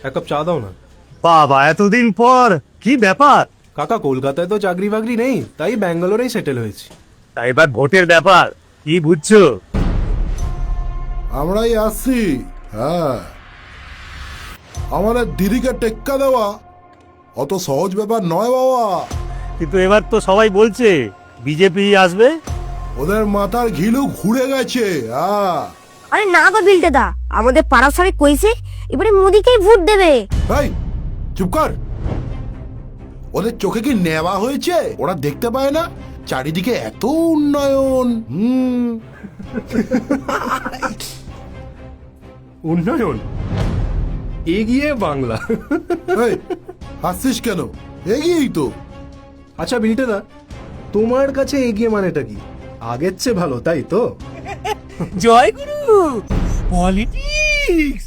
এক কাপ চা দাও না। বাবা, এতদিন পর কি ব্যাপার? কাকা, কলকাতায় তো চাকরি বাকরি নেই, তাই ব্যাঙ্গালোরেই সেটেল হয়েছি। তাই এবার ভোটের ব্যাপার কি বুঝছো? আমরাই আসছি। হ্যাঁ, আমাদের দিদিকে টেক্কা দেওয়া অত সহজ ব্যাপার নয় বাবা। কিন্তু এবার তো সবাই বলছে বিজেপি আসবে। ওদের মাথার ঘিলু ঘুরে গেছে। হ্যাঁ, আরে না গো বিল্টে দা, আমাদের পাড়া সবাই কইছে এবারে মোদিকেই ভোট দেবে। ভাই চুপ কর। ওদের চোখে কি নেওয়া হয়েছে? ওরা দেখতে পায় না চারিদিকে এত উন্নয়ন? উন্নয়ন, এগিয়ে বাংলা। এই, হাসছিস কেন? এগিয়েই তো। আচ্ছা বিলটেদা, তোমার কাছে এগিয়ে মানেটা কি? আগের চেয়ে ভালো, তাই তো? জয় গুরু। পলিটিক্স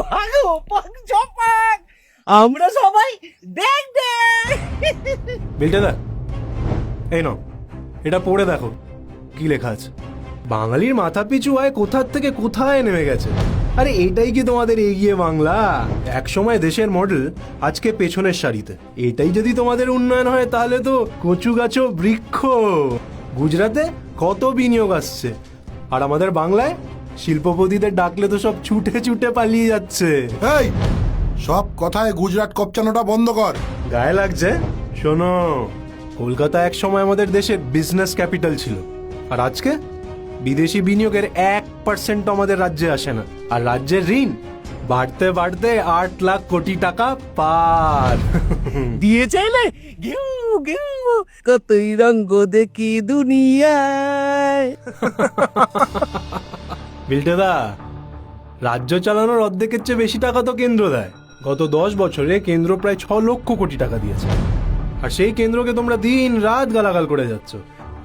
ভালো পাক জপাক, আমরা সবাই দেখ দেখ। বিলটেদা, এই নাও, এটা পড়ে দেখো কি লেখা আছে। বাঙালির মাথা পিছু আয় কোথার থেকে কোথায় নেমে গেছে। আরে এটাই কি তোমাদের এগিয়ে বাংলা? এক সময় দেশের মডেল, আজকে পেছনের সারিতে। এটাই যদি তোমাদের উন্নয়ন হয় তাহলে তো কচু গাছও বৃক্ষ। গুজরাটে কত বিনিয়োগ আসছে, আর আমাদের বাংলায় শিল্পপতিদের ডাকলে তো সব ছুটে ছুটে পালিয়ে যাচ্ছে। এই, সব কথায় গুজরাট কপচানোটা বন্ধ কর। গায়ে লাগছে? শোনো, কলকাতা এক সময় আমাদের দেশের বিজনেস ক্যাপিটাল ছিল, আর আজকে বিদেশি বিনিয়োগের 1% আমাদের রাজ্যে আসে না। আর রাজ্যের ঋণ বাড়তে বাড়তে 8 লাখ কোটি টাকা পার। দিয়ে চাইলে গেউ গেউ কতই রঙ্গ দেখি দুনিয়ায়। বিলটেদা, রাজ্য চালানোর অর্ধেকের চেয়ে বেশি টাকা তো কেন্দ্র দেয়। গত 10 বছরে কেন্দ্র প্রায় 6 লক্ষ কোটি টাকা দিয়েছে, আর সেই কেন্দ্রকে তোমরা দিন রাত গালাগাল করে যাচ্ছ।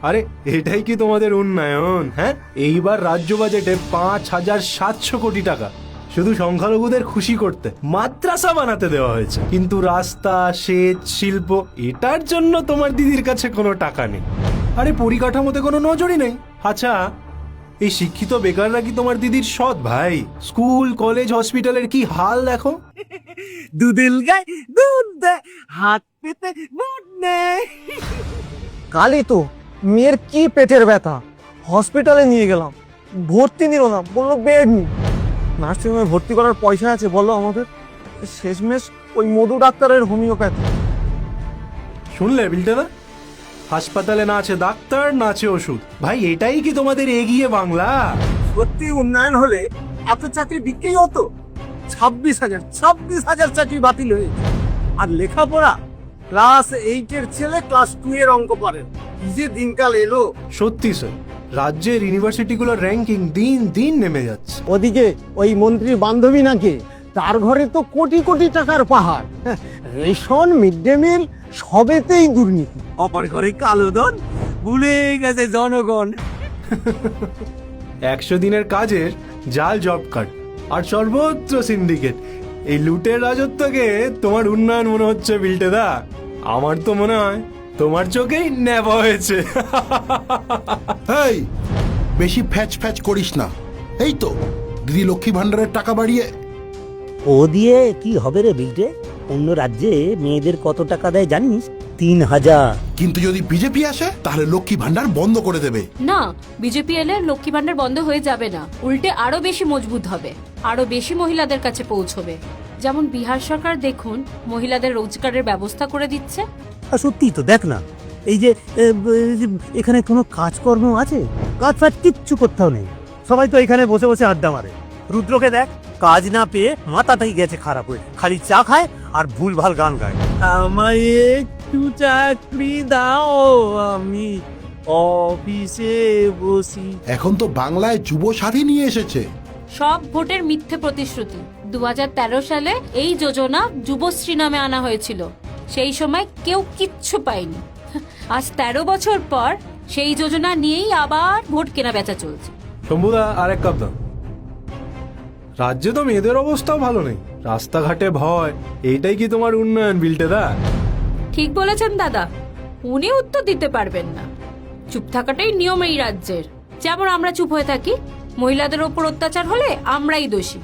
আরে এটাই কি তোমাদের উন্নয়ন? হ্যাঁ, এইবার রাজ্য বাজেটে 5,700 কোটি টাকা শুধু সংখ্যালঘুদের খুশি করতে মাদ্রাসা বানাতে দেওয়া হয়েছে। কিন্তু রাস্তা, সেচ, শিল্প, এটার জন্য তোমার দিদির কাছে কোনো টাকা নেই। আরে পরিকাঠামোতে কোনো নজরই নেই। আচ্ছা, এই শিক্ষিত বেকাররা কি তোমার দিদির সৎ ভাই? স্কুল, কলেজ, হসপিটালের কি হাল দেখো। দুদিল গায় দুধ দেয়, হাত পেতে ভোট নেয়। কালই তো মেয়ের কি পেটের ব্যথা, হসপিটালে নিয়ে গেলাম, ভর্তি নিল না, বললো বেড নেই। নার্সিংহোমে ভর্তি করার পয়সা আছে বলো আমাদের? শেষমেশ ওই মধু ডাক্তারের হোমিওপ্যাথি। শুনলে বিলটেদা, হাসপাতালে না আছে ডাক্তার, না আছে ওষুধ। ভাই এটাই কি তোমাদের এগিয়ে বাংলা? সত্যি উন্নয়ন হলে এত চাকরি বিক্রি হতো? 26,000 চাকরি বাতিল হয়েছে। আর লেখাপড়া, ক্লাস 8-এর ছেলে ক্লাস 2 এর অঙ্ক পারে। কি যে দিনকাল এলো। সত্যি স্যার, রাজ্যের ইউনিভার্সিটিগুলোর র্যাঙ্কিং দিন দিন নেমে যাচ্ছে। ওদিকে ওই মন্ত্রীর বান্ধবী নাকি, তার ঘরে তো কোটি কোটি টাকার পাহাড়। রেশন, মিড ডে মিল সবেতেই দুর্নীতি। অপর ঘরে কালো ধন, ভুলে গেছে জনগণ। 100 দিনের কাজের জাল জব কার্ড আর সর্বত্র সিন্ডিকেট, এই লুটের রাজত্বকে তোমার উন্নয়ন মনে হচ্ছে বিলটেদা? আমার তো মনে হয় তোমার চোখেই নেওয়া হয়েছে। এই, বেশি ফ্যাচ ফ্যাচ করিস না। এই তো দিদি লক্ষ্মী ভান্ডারের টাকা বাড়িয়ে। ও দিয়ে কি হবে রে বিল্টে? অন্য রাজ্যে মেয়েদের কত টাকা দেয় জানিস? 3,000। কিন্তু যদি বিজেপি আসে তাহলে লক্ষ্মী ভান্ডার বন্ধ করে দেবে। না, বিজেপি এলে লক্ষ্মী ভান্ডার বন্ধ হয়ে যাবে না, উল্টে আরো বেশি মজবুত হবে, আরো বেশি মহিলাদের কাছে পৌঁছবে। যেমন বিহার সরকার দেখুন, মহিলাদের রোজগারের ব্যবস্থা করে দিচ্ছে। আর সত্যি তো, দেখ না, এই যে এখানে কোনো কাজকর্ম আছে? কাজ ফাজ কিচ্ছু করতেও নেই, সবাই তো এখানে বসে বসে আড্ডা মারে। রুদ্রকে দেখ, কাজ না পেয়ে মাথাটাই গেছে খারাপ হয়ে, খালি চা খায় আর ভুলভাল গান গায়। আমায় একটু চাকরি দাও, আমি অফিসে বসি। এখন তো বাংলায় যুব সাথী নিয়ে এসেছে। সব ভোটের মিথ্যে প্রতিশ্রুতি। 2013 সালে এই যোজনা যুবশ্রী নামে আনা হয়েছিল, সেই সময় কেউ কিচ্ছু পায়নি। আজ 13 বছর পর সেই যোজনা নিয়েই আবার ভোট কেনা বেচা চলছে। শম্ভুদা, আর এক কাপ দাও। রাজ্যে তো মেয়েদের অবস্থাও ভালো নেই, রাস্তাঘাটে ভয়, এইটাই কি তোমার উন্নয়ন বিলটেদা? ঠিক বলেছেন দাদা, উনি উত্তর দিতে পারবেন না। চুপ থাকাটাই নিয়ম এই রাজ্যের। যেমন আমরা চুপ হয়ে থাকি, মহিলাদের ওপর অত্যাচার হলে আমরাই দোষী,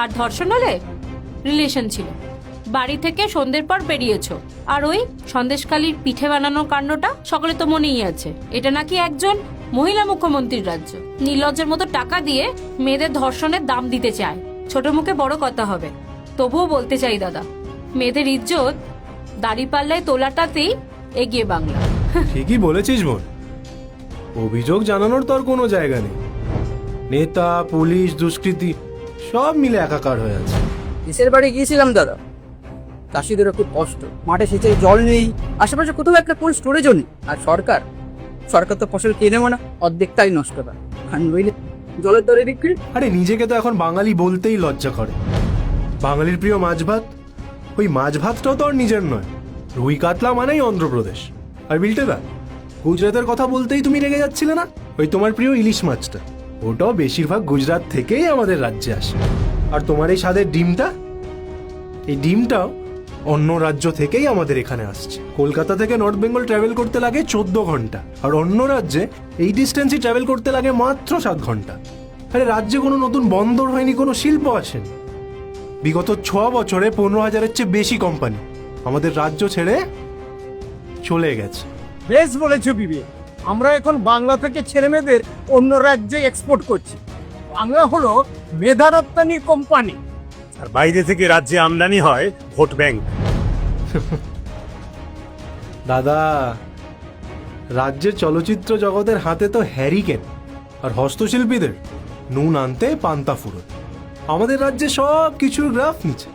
আর ধর্ষণ হলে রিলেশন ছিল। বাড়ি থেকে সন্ধ্যের পর বেরিয়েছো, আর ওই সন্দেশখালির পিঠে বানানোর কাণ্ডটা সকলে তো মনেই আছে। এটা নাকি একজন মহিলা মুখ্যমন্ত্রীর রাজ্য। নির্লজ্জের মতো টাকা দিয়ে মেয়েদের ধর্ষণের দাম দিতে চায়। ছোট মুখে বড় কথা হবে। তবুও বলতে চাই দাদা, মেয়েদের ইজ্জত দাড়িপাল্লায় তোলাটাতেই এগিয়ে বাংলা। ঠিকই বলেছিস বোন, অভিযোগ জানানোর তো আর কোনো জায়গা নেই। নেতা, পুলিশ, দুষ্কৃতী সব মিলে একাকার হয়ে আছে। দেশের বাড়ি গিয়েছিলাম দাদা, চাষিদেরও খুব কষ্ট, মাঠে সেচের জল নেই, আশেপাশে কোথাও একটা কোল্ড স্টোরেজও নেই। আর সরকার তো ফসল কিনে না, অর্ধেকটাই নষ্ট করে। আর নইলে জলের দরে বিক্রি। আরে নিজেকে তো এখন বাঙালি বলতেই লজ্জা করে। বাঙালির প্রিয় মাছ ভাত, ওই মাছ ভাতটাও তো আর নিজের নয়। রুই কাতলা মানেই অন্ধ্রপ্রদেশ। আর বিলটেদা, গুজরাটের কথা বলতেই তুমি রেগে যাচ্ছিলে না? ওই তোমার প্রিয় ইলিশ মাছটা, ওটাও বেশিরভাগ গুজরাট থেকেই আমাদের রাজ্যে আসে। আর তোমার এই স্বাদের ডিমটা, এই ডিমটাও অন্য রাজ্য থেকেই আমাদের এখানে আসছে। কলকাতা থেকে নর্থ বেঙ্গল ট্রাভেল করতে লাগে 14 ঘন্টা, আর অন্য রাজ্যে এই ডিস্টেন্সই ট্রাভেল করতে লাগে মাত্র 7 ঘন্টা। আরে রাজ্যে কোনো নতুন বন্দর হয়নি, কোনো শিল্প আসেনি। বিগত 6 বছরে 15,000-এর চেয়ে বেশি কোম্পানি আমাদের রাজ্য ছেড়ে চলে গেছে। বেশ বলেছো বিবেক, আমরা এখন বাংলা থেকে ছেলে মেয়েদের অন্য রাজ্যে এক্সপোর্ট করছি। বাংলা হলো মেধা রপ্তানি কোম্পানি। আর বাইরে থেকে রাজ্যে আমদানি হয় ভোট ব্যাংক। দাদা, রাজ্যের চলচ্চিত্র জগতের হাতে তো হ্যারিকেন, আর হস্তশিল্পীদের নুন আনতে পান্তা ফুরোয়। আমাদের রাজ্যে সব কিছুর গ্রাফ নিচে,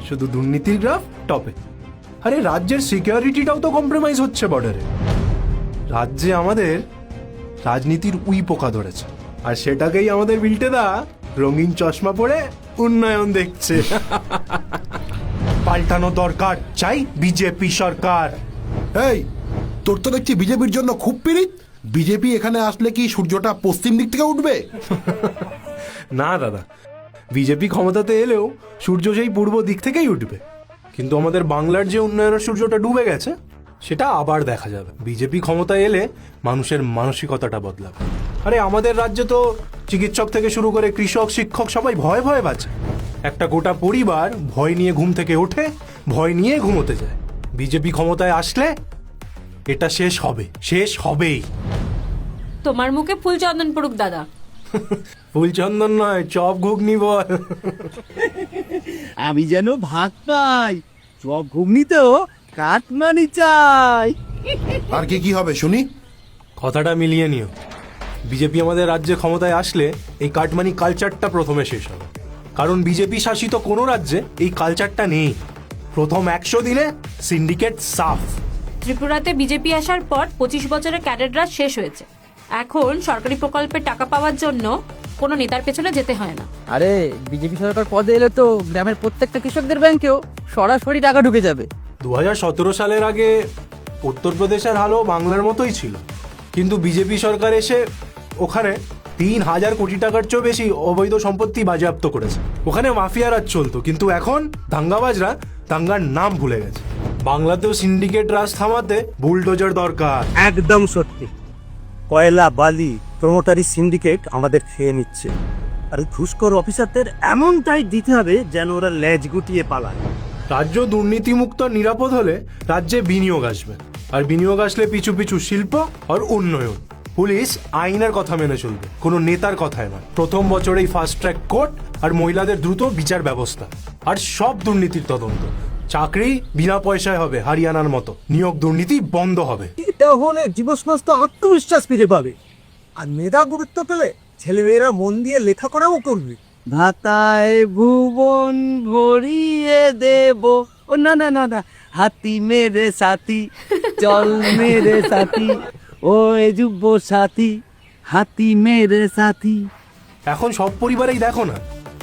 শুধু দুর্নীতির গ্রাফ টপে। আরে রাজ্যের সিকিউরিটিটাও তো কম্প্রোমাইজ হচ্ছে বর্ডারে। রাজ্যে আমাদের রাজনীতির উই পোকা ধরেছে, আর সেটাকেই আমাদের বিলটেদা রঙিন চশমা পরে উন্নয়ন দেখছে। পাল্টানো দরকার, চাই বিজেপি সরকার। এই, তোর তো দেখছি বিজেপির জন্য খুব পীড়িত। বিজেপি এখানে আসলে কি সূর্যটা পশ্চিম দিক থেকে উঠবে? না দাদা, বিজেপি ক্ষমতাতে এলেও সূর্য সেই পূর্ব দিক থেকেই উঠবে। কিন্তু আমাদের বাংলার যে উন্নয়নের সূর্যটা ডুবে গেছে, সেটা আবার দেখা যাবে। বিজেপি ক্ষমতায় এলে মানুষের মানসিকতাটা বদলাবে। আরে আমাদের রাজ্যে তো চিকিৎসক থেকে শুরু করে কৃষক, শিক্ষক সবাই ভয়ে ভয়ে বাঁচে। একটা গোটা পরিবার ভয় নিয়ে ঘুম থেকে ওঠে, ভয় নিয়ে ঘুমোতে যায়। বিজেপি ক্ষমতায় আসলে এটা শেষ হবে, শেষ হবেই। তোমার মুখে ফুল চন্দন পড়ুক দাদা। ফুলচন্দন নয়, চপ ঘুগনি বল। আমি যেন ভাত পাই, চপ ঘুগনিতেও কাটমানি চাই। আর কি কি হবে শুনি? কথাটা মিলিয়ে নিও। বিজেপি আমাদের রাজ্যে ক্ষমতায় আসলে এই কাটমানি কালচারটা প্রথমে শেষ হবে। কারণ বিজেপি শাসিত কোনো রাজ্যে এই কালচারটা নেই। প্রথম 100 দিনে সিন্ডিকেট সাফ। ত্রিপুরাতে বিজেপি আসার পর 25 বছরের ক্যাডেট রাজ শেষ হয়েছে। এখন সরকারি প্রকল্পের টাকা পাওয়ার জন্য কোনো নেতার পেছনে যেতে হয় না। আরে বিজেপি সরকার পদে এলে তো গ্রামের প্রত্যেকটা কৃষকদের ব্যাংকেও সরাসরি টাকা ঢুকে যাবে। 2017 সালের আগে উত্তরপ্রদেশের হালও বাংলার মতোই ছিল, কিন্তু বিজেপি সরকার এসে ওখানে 3,000 কোটি টাকার চেয়েও বেশি অবৈধ সম্পত্তি বাজেয়াপ্ত করেছে। ওখানে মাফিয়া রাজ চলতো, কিন্তু এখন দাঙ্গাবাজরা দাঙ্গার নাম ভুলে গেছে। বাংলাতেও সিন্ডিকেট রাজ থামাতে বুলডোজার দরকার। একদম সত্যি। কয়লা, বালি, প্রমোটারি সিন্ডিকেট আমাদের খেয়ে নিচ্ছে। আর ঘুষখোর অফিসারদের এমনটাই দিতে হবে যেন ওরা লেজ গুটিয়ে পালায়। রাজ্য দুর্নীতিমুক্ত আর নিরাপদ হলে রাজ্যে বিনিয়োগ আসবে, আর বিনিয়োগ আসলে পিছু পিছু শিল্প আর উন্নয়ন। পুলিশ আইনের কথা মেনে চলবে, কোনো নেতার কথায় নয়। প্রথম বছরেই ফাস্ট ট্র্যাক কোর্ট আর মহিলাদের দ্রুত বিচার ব্যবস্থা, আর সব দুর্নীতির তদন্ত। চাকরি বিনা পয়সায় হবে হরিয়ানার মতো। নিয়োগ দুর্নীতি বন্ধ হবে। এটা হলে যুবসমাজ আত্মবিশ্বাস ফিরে পাবে, আর মেধা গুরুত্ব পেলে ছেলেমেয়েরা মন দিয়ে লেখাপড়াও করবে। ভাতায় ভুবন ভরিয়ে দেব। ও না না না না, হাতি মেরে সাথী, চল মেরে সাথী, ও যুব সাথী, হাতি মেরে সাথী। এখন সব পরিবারেই দেখো না,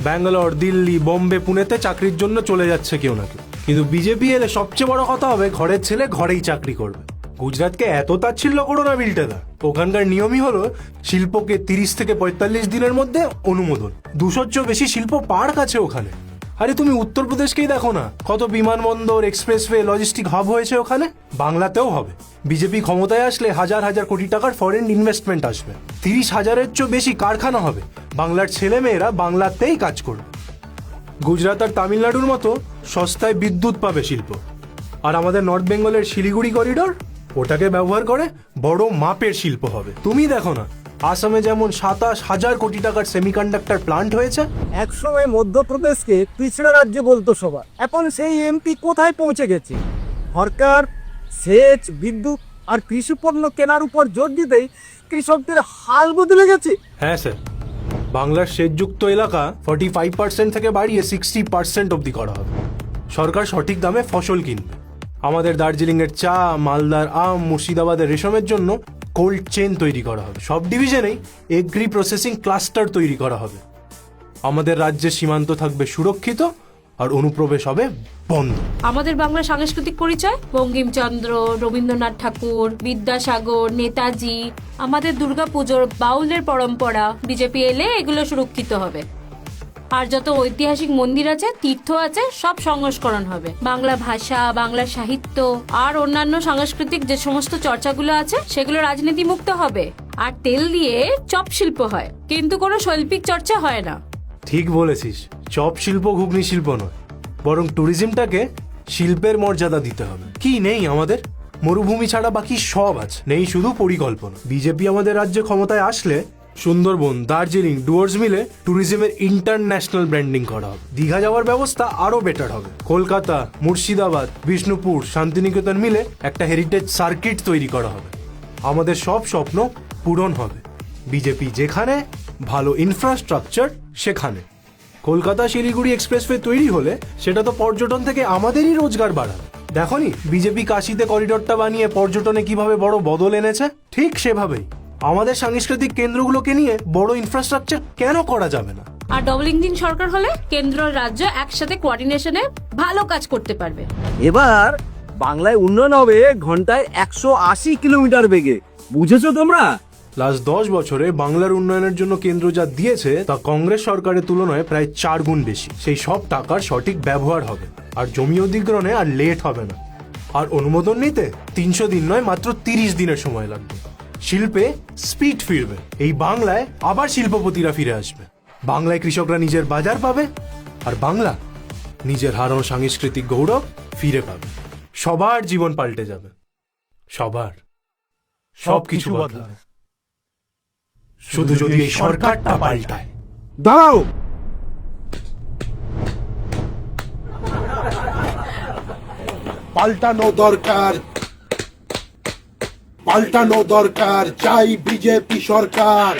ব্যাঙ্গালোর, দিল্লি, বোম্বে, পুনেতে চাকরির জন্য চলে যাচ্ছে কেউ না কেউ। কিন্তু বিজেপি এলে সবচেয়ে বড় কথা হবে, ঘরের ছেলে ঘরেই চাকরি করবে। গুজরাটকে এত তাচ্ছিল্য করো না বিলটেদা। ওখানকার নিয়মই হলো শিল্পকে 30 থেকে 45 দিনের মধ্যে অনুমোদন। 200-র চেয়েও বেশি শিল্প পার্ক আছে ওখানে। আরে তুমি উত্তরপ্রদেশকেই দেখো না, কত বিমানবন্দর, এক্সপ্রেসওয়ে, লজিস্টিক হাব হয়েছে ওখানে। বাংলাতেও হবে। বিজেপি ক্ষমতায় আসলে হাজার হাজার কোটি টাকার ফরেন ইনভেস্টমেন্ট আসবে। 30,000-এর চেয়েও বেশি কারখানা হবে। বাংলার ছেলে মেয়েরা বাংলাতেই কাজ করবে। গুজরাট আর তামিলনাড়ুর মতো সস্তায় বিদ্যুৎ পাবে শিল্প। আর আমাদের নর্থ বেঙ্গলের শিলিগুড়ি করিডোর, ওটাকে ব্যবহার করে বড় মাপের শিল্প হবে। তুমি দেখো না, আসামে যেমন 27,000 কোটি টাকার সেমিকন্ডাক্টর প্লান্ট হয়েছে। একসময় মধ্যপ্রদেশকে পিছড়া রাজ্য বলতো সবাই, এখন সেই এমপি কোথায় পৌঁছে গেছে। সরকার সেচ, বিদ্যুৎ আর কৃষি পণ্য কেনার উপর জোর দিতেই কৃষকদের হাল বদলে গেছে। হ্যাঁ স্যার, বাংলার সেচযুক্ত এলাকা 45% থেকে বাড়িয়ে 60% অবধি করা হবে। সরকার সঠিক দামে ফসল কিনবে। আমাদের দার্জিলিংয়ের চা, মালদার আম, মুর্শিদাবাদের রেশমের জন্য কোল্ড চেন তৈরি করা হবে। সব ডিভিশনেই এগ্রি প্রসেসিং ক্লাস্টার তৈরি করা হবে। আমাদের রাজ্যের সীমান্ত থাকবে সুরক্ষিত আর অনুপ্রবেশ হবে বন্ধ। আমাদের বাংলার সাংস্কৃতিক পরিচয় বঙ্কিমচন্দ্র, রবীন্দ্রনাথ ঠাকুর, বিদ্যাসাগর, নেতাজি, আমাদের দুর্গাপুজোর বাউলের পরম্পরা, বিজেপি এলে এগুলো সুরক্ষিত হবে। আর যত ঐতিহাসিক মন্দির আছে, তীর্থ আছে, সব সংস্করণ হবে। বাংলা ভাষা, বাংলা সাহিত্য আর অন্যান্য সাংস্কৃতিক যে সমস্ত চর্চাগুলো আছে সেগুলো রাজনীতি মুক্ত হবে। আর তেল দিয়ে চপ শিল্প হয়, কিন্তু কোনো শৈল্পিক চর্চা হয় না। ঠিক বলেছিস, চপ শিল্প ঘুগনি শিল্প নয়, বরং ট্যুরিজমটাকে শিল্পের মর্যাদা দিতে হবে। কি নেই আমাদের? মরুভূমি ছাড়া বাকি সব আছে, নেই শুধু পরিকল্পনা। বিজেপি আমাদের রাজ্যে ক্ষমতায় আসলে সুন্দরবন, দার্জিলিং, ডুয়ার্স মিলে ট্যুরিজমের ইন্টারন্যাশনাল ব্র্যান্ডিং করা হবে। দীঘা যাওয়ার ব্যবস্থা আরো বেটার হবে। কলকাতা, মুর্শিদাবাদ, বিষ্ণুপুর, শান্তিনিকেতন মিলে একটা হেরিটেজ সার্কিট তৈরি করা হবে। আমাদের সব স্বপ্ন পূরণ হবে। বিজেপি যেখানে, ভালো ইনফ্রাস্ট্রাকচার সেখানে। কলকাতা শিলিগুড়ি এক্সপ্রেসওয়ে তৈরি হলে সেটা তো পর্যটন থেকে আমাদেরই রোজগার বাড়াবে। দেখনি বিজেপি কাশিতে করিডোরটা বানিয়ে পর্যটনে কিভাবে বড় বদল এনেছে? ঠিক সেভাবেই আমাদের সাংস্কৃতিক কেন্দ্রগুলোকে নিয়ে বড় ইনফ্রাস্ট্রাকচার কেন করা যাবে না? আর ডবল ইঞ্জিন সরকার হলে কেন্দ্র আর রাজ্য একসাথে কোঅর্ডিনেশনে ভালো কাজ করতে পারবে। এবার বাংলায় উন্নয়ন হবে ঘন্টায় 180 কিলোমিটার বেগে। বুঝেছো তোমরা? লাস্ট 10 বছরে বাংলার উন্নয়নের জন্য কেন্দ্র যা দিয়েছে তা কংগ্রেস সরকারের তুলনায় প্রায় 4 গুণ বেশি। সেই সব টাকার সঠিক ব্যবহার হবে, আর জমি অধিগ্রহণে আর লেট হবে না। আর অনুমোদন নিতে 300 দিন নয়, মাত্র 30 দিনের সময় লাগবে। শিল্পে স্পিড ফিরবে। এই বাংলায় আবার শিল্পপতিরা ফিরে আসবে। বাংলায় কৃষকরা নিজের বাজার পাবে, আর বাংলা নিজের হারানো সাংস্কৃতিক গৌরব ফিরে পাবে। সবার জীবন পাল্টে যাবে, সবার। সবকিছু বদলাবে, শুধু যদি এই সরকারটা পাল্টায়। দাঁড়াও, পাল্টানো দরকার, পাল্টানো দরকার। চাই বিজেপি সরকার।